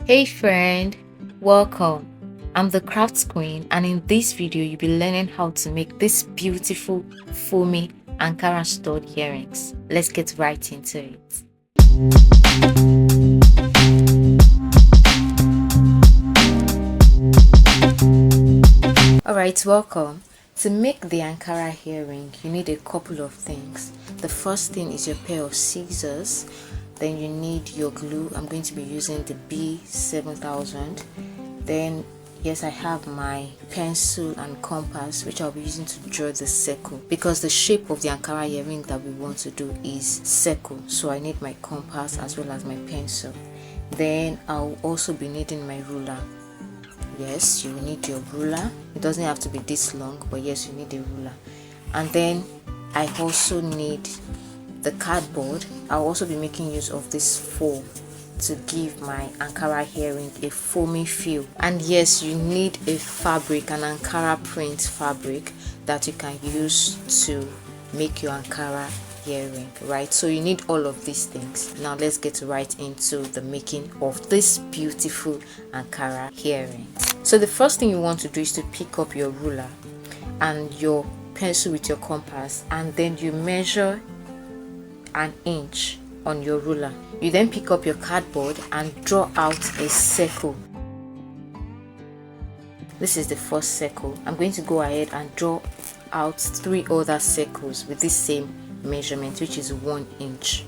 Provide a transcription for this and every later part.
Hey friend, welcome. I'm the Crafts Queen, and in this video you'll be learning how to make this beautiful foamy Ankara stud earrings. Let's get right into it. Alright, welcome. To make the Ankara earring, you need a couple of things. The first thing is your pair of scissors. Then you need your glue. I'm going to be using the B7000. Then yes, I have my pencil and compass, which I'll be using to draw the circle, because the shape of the Ankara earring that we want to do is circle. So I need my compass as well as my pencil. Then I'll also be needing my ruler. Yes, you need your ruler. It doesn't have to be this long, but yes, you need a ruler. And then I also need the cardboard. I'll also be making use of this foam to give my Ankara earring a foamy feel. And yes, you need a fabric, an Ankara print fabric that you can use to make your Ankara earring, right? So you need all of these things. Now let's get right into the making of this beautiful Ankara earring. So the first thing you want to do is to pick up your ruler and your pencil with your compass, and then you measure an inch on your ruler. You then pick up your cardboard and draw out a circle. This is the first circle. I'm going to go ahead and draw out 3 other circles with this same measurement, which is 1 inch.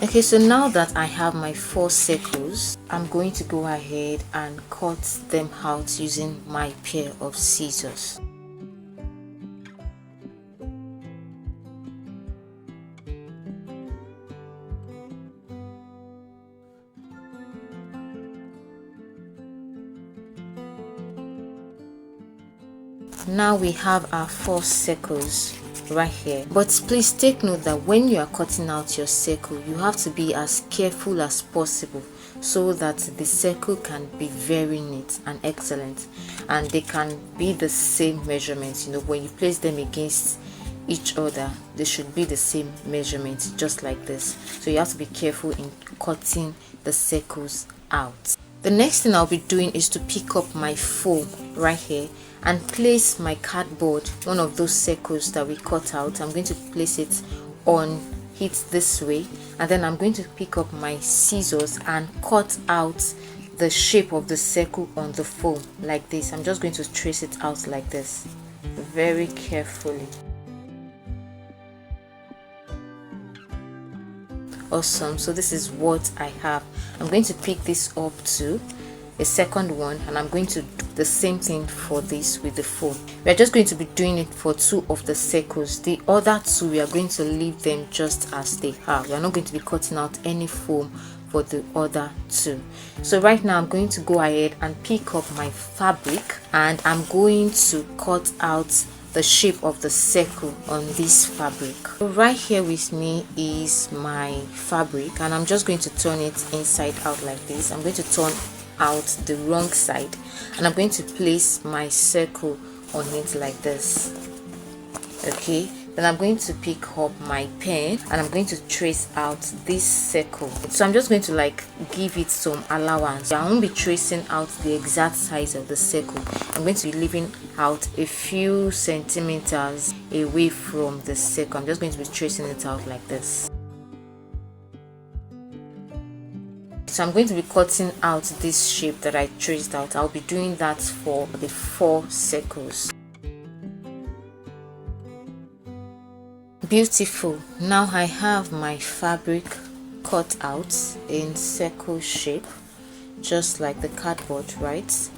Okay, so now that I have my 4 circles, I'm going to go ahead and cut them out using my pair of scissors. Now we have our 4 circles right here, but please take note that when you are cutting out your circle, you have to be as careful as possible so that the circle can be very neat and excellent, and they can be the same measurements. When you place them against each other, they should be the same measurement, just like this. So you have to be careful in cutting the circles out. The next thing I'll be doing is to pick up my foam right here and place my cardboard, one of those circles that we cut out. I'm going to place it on it this way, and then I'm going to pick up my scissors and cut out the shape of the circle on the foam like this. I'm just going to trace it out like this very carefully. Awesome. So this is what I have. I'm going to pick this up to a second one, and I'm going to do the same thing for this with the foam. We are just going to be doing it for 2 of the circles. The other 2, we are going to leave them just as they are. We are not going to be cutting out any foam for the other 2. So right now I'm going to go ahead and pick up my fabric, and I'm going to cut out the shape of the circle on this fabric. So right here with me is my fabric, and I'm just going to turn it inside out like this. I'm going to turn out the wrong side, and I'm going to place my circle on it like this. Okay, then I'm going to pick up my pen and I'm going to trace out this circle. So I'm just going to give it some allowance. I won't be tracing out the exact size of the circle. I'm going to be leaving out a few centimeters away from the circle. I'm just going to be tracing it out like this. So I'm going to be cutting out this shape that I traced out. I'll be doing that for the 4 circles. Beautiful. Now I have my fabric cut out in circle shape, just like the cardboard, right?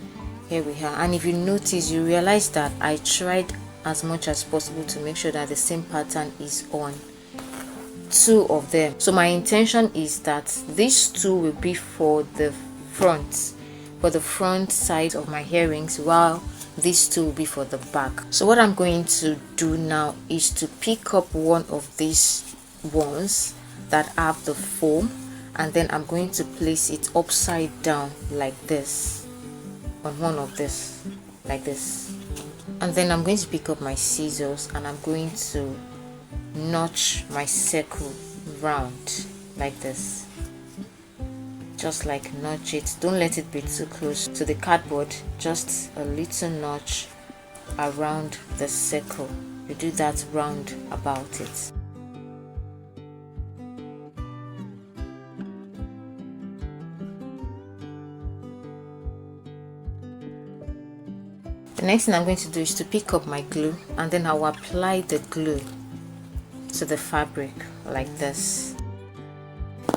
Here we are. And if you notice, you realize that I tried as much as possible to make sure that the same pattern is on 2 of them. So my intention is that these 2 will be for the front side of my earrings, while these 2 will be for the back. So what I'm going to do now is to pick up one of these ones that have the foam, and then I'm going to place it upside down like this on one of this, like this. And then I'm going to pick up my scissors and I'm going to notch my circle round like this. just like notch it. Don't let it be too close to the cardboard, just a little notch around the circle. You do that round about it. The next thing I'm going to do is to pick up my glue, and then I'll apply the glue to the fabric like this.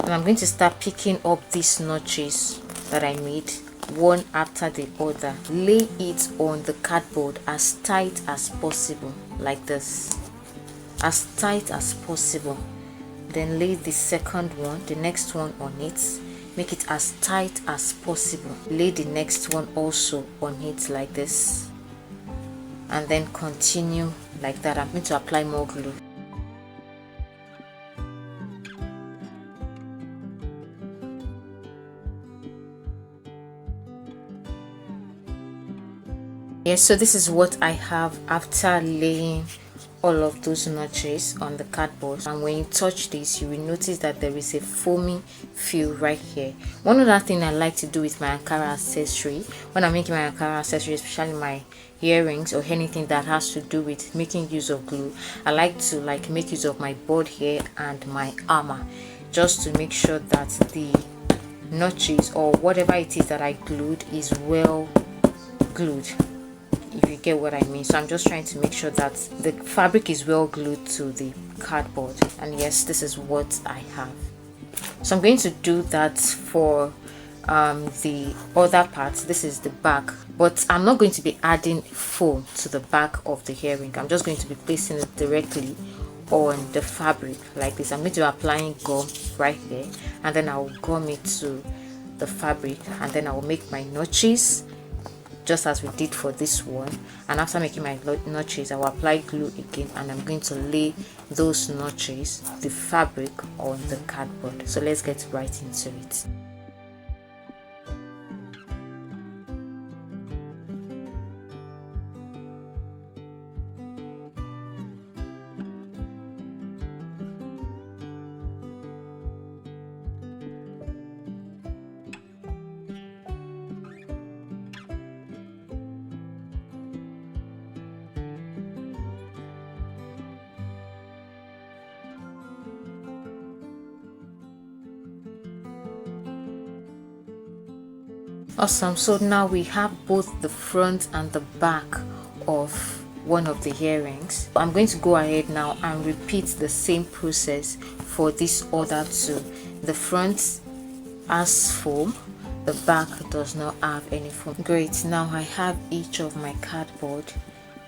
And I'm going to start picking up these notches that I made one after the other. Lay it on the cardboard as tight as possible like this, as tight as possible. Then lay the second one, the next one on it. Make it as tight as possible. Lay the next one also on it like this, and then continue like that. I'm going to apply more glue. Yes, so this is what I have after laying all of those notches on the cardboard. And when you touch this, you will notice that there is a foamy feel right here. One other thing I like to do with my Ankara accessory, when I'm making my Ankara accessory, especially my earrings or anything that has to do with making use of glue, I like to make use of my board hair and my armor, just to make sure that the notches or whatever it is that I glued is well glued, if you get what I mean. So I'm just trying to make sure that the fabric is well glued to the cardboard. And yes, this is what I have. So I'm going to do that for the other part. This is the back, but I'm not going to be adding foam to the back of the earring. I'm just going to be placing it directly on the fabric like this. I'm going to be applying gum right here, and then I will gum it to the fabric, and then I will make my notches just as we did for this one. And after making my notches, I will apply glue again, and I'm going to lay those notches, the fabric, on the cardboard. So let's get right into it. Awesome. So now we have both the front and the back of one of the earrings. I'm going to go ahead now and repeat the same process for this other two. The front has foam, the back does not have any foam. Great. Now I have each of my cardboard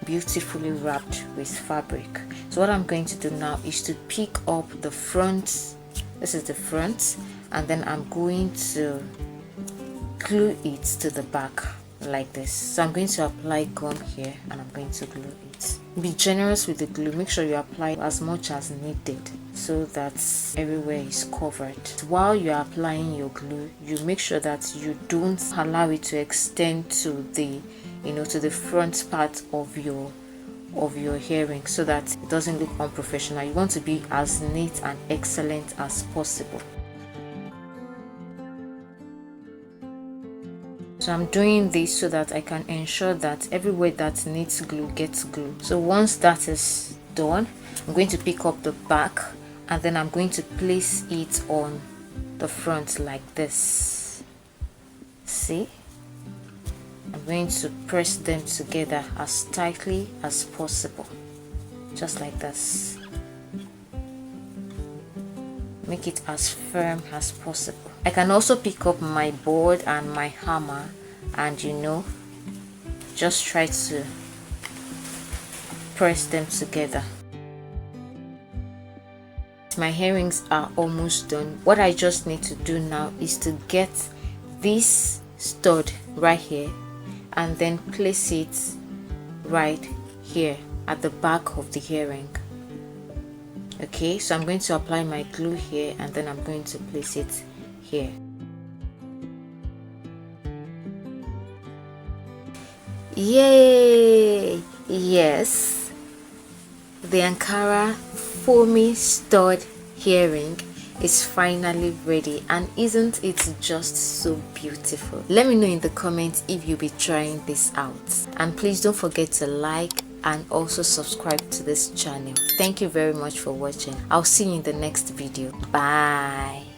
beautifully wrapped with fabric. So what I'm going to do now is to pick up the front. This is the front, and then I'm going to glue it to the back like this. So I'm going to apply gum here, and I'm going to glue it. Be generous with the glue. Make sure you apply as much as needed so that everywhere is covered. While you're applying your glue, you make sure that you don't allow it to extend to the to the front part of your earring, so that it doesn't look unprofessional. You want to be as neat and excellent as possible. So I'm doing this so that I can ensure that everywhere that needs glue gets glue. So once that is done, I'm going to pick up the back, and then I'm going to place it on the front like this. See? I'm going to press them together as tightly as possible, just like this. Make it as firm as possible. I can also pick up my board and my hammer and just try to press them together. My earrings are almost done. What I just need to do now is to get this stud right here and then place it right here at the back of the earring. Okay, so I'm going to apply my glue here, and then I'm going to place it here. Yay! Yes, the Ankara foamy stud earring is finally ready, and isn't it just so beautiful? Let me know in the comments if you'll be trying this out, and please don't forget to like and also subscribe to this channel. Thank you very much for watching. I'll see you in the next video. Bye.